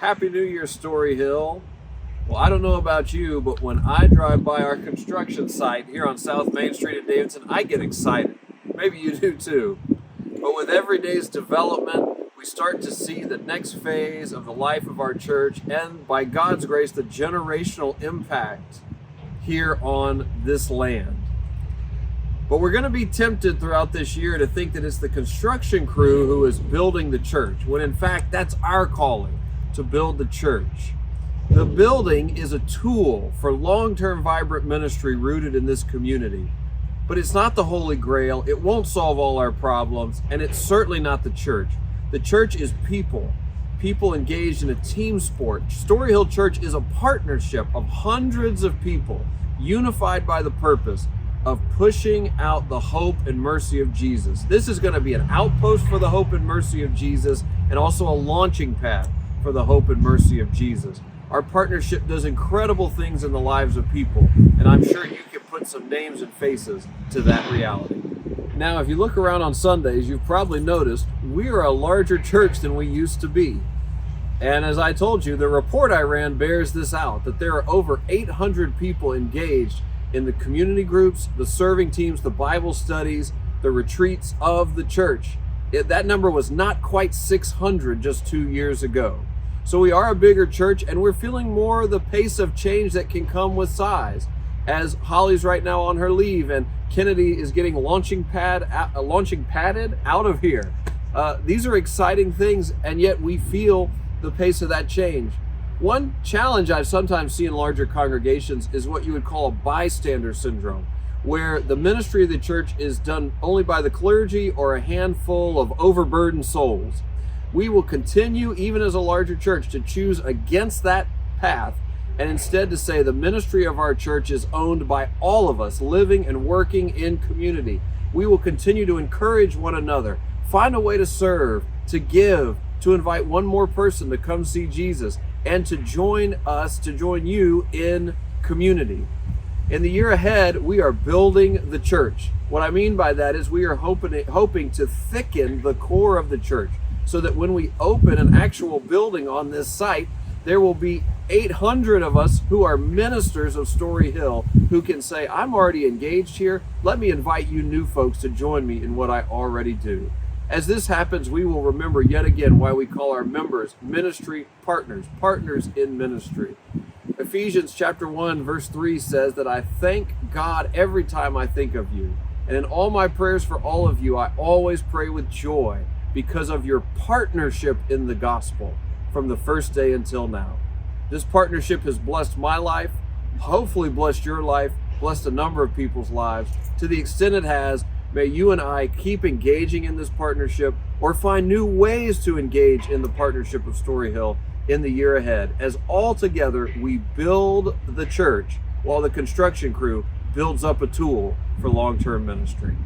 Happy New Year, Storyhill. Well, I don't know about you, but when I drive by our construction site here on South Main Street in Davidson, I get excited. Maybe you do too. But with every day's development, we start to see the next phase of the life of our church and, by God's grace, the generational impact here on this land. But we're going to be tempted throughout this year to think that it's the construction crew who is building the church, when in fact that's our calling, to build the church. The building is a tool for long-term vibrant ministry rooted in this community. But it's not the Holy Grail, it won't solve all our problems, and it's certainly not the church. The church is people engaged in a team sport. Storyhill Church is a partnership of hundreds of people unified by the purpose of pushing out the hope and mercy of Jesus. This is going to be an outpost for the hope and mercy of Jesus, and also a launching pad for the hope and mercy of Jesus. Our partnership does incredible things in the lives of people, and I'm sure you can put some names and faces to that reality. Now, if you look around on Sundays, you've probably noticed we are a larger church than we used to be. And as I told you, the report I ran bears this out, that there are over 800 people engaged in the community groups, the serving teams, the Bible studies, the retreats of the church. That number was not quite 600 just 2 years ago. So we are a bigger church, and we're feeling more the pace of change that can come with size. As Holly's right now on her leave, and Kennedy is getting launching padded out of here. These are exciting things, and yet we feel the pace of that change. One challenge I've sometimes seen in larger congregations is what you would call a bystander syndrome, where the ministry of the church is done only by the clergy or a handful of overburdened souls. We will continue, even as a larger church, to choose against that path, and instead to say the ministry of our church is owned by all of us living and working in community. We will continue to encourage one another, find a way to serve, to give, to invite one more person to come see Jesus, and to join us, to join you in community. In the year ahead, we are building the church. What I mean by that is we are hoping to thicken the core of the church, so that when we open an actual building on this site, there will be 800 of us who are ministers of Storyhill who can say, I'm already engaged here. Let me invite you new folks to join me in what I already do. As this happens, we will remember yet again why we call our members ministry partners, partners in ministry. Ephesians chapter 1, verse 3 says that I thank God every time I think of you. And in all my prayers for all of you, I always pray with joy because of your partnership in the gospel from the first day until now. This partnership has blessed my life, hopefully blessed your life, blessed a number of people's lives. To the extent it has, may you and I keep engaging in this partnership or find new ways to engage in the partnership of Storyhill in the year ahead, as all together we build the church while the construction crew builds up a tool for long-term ministry.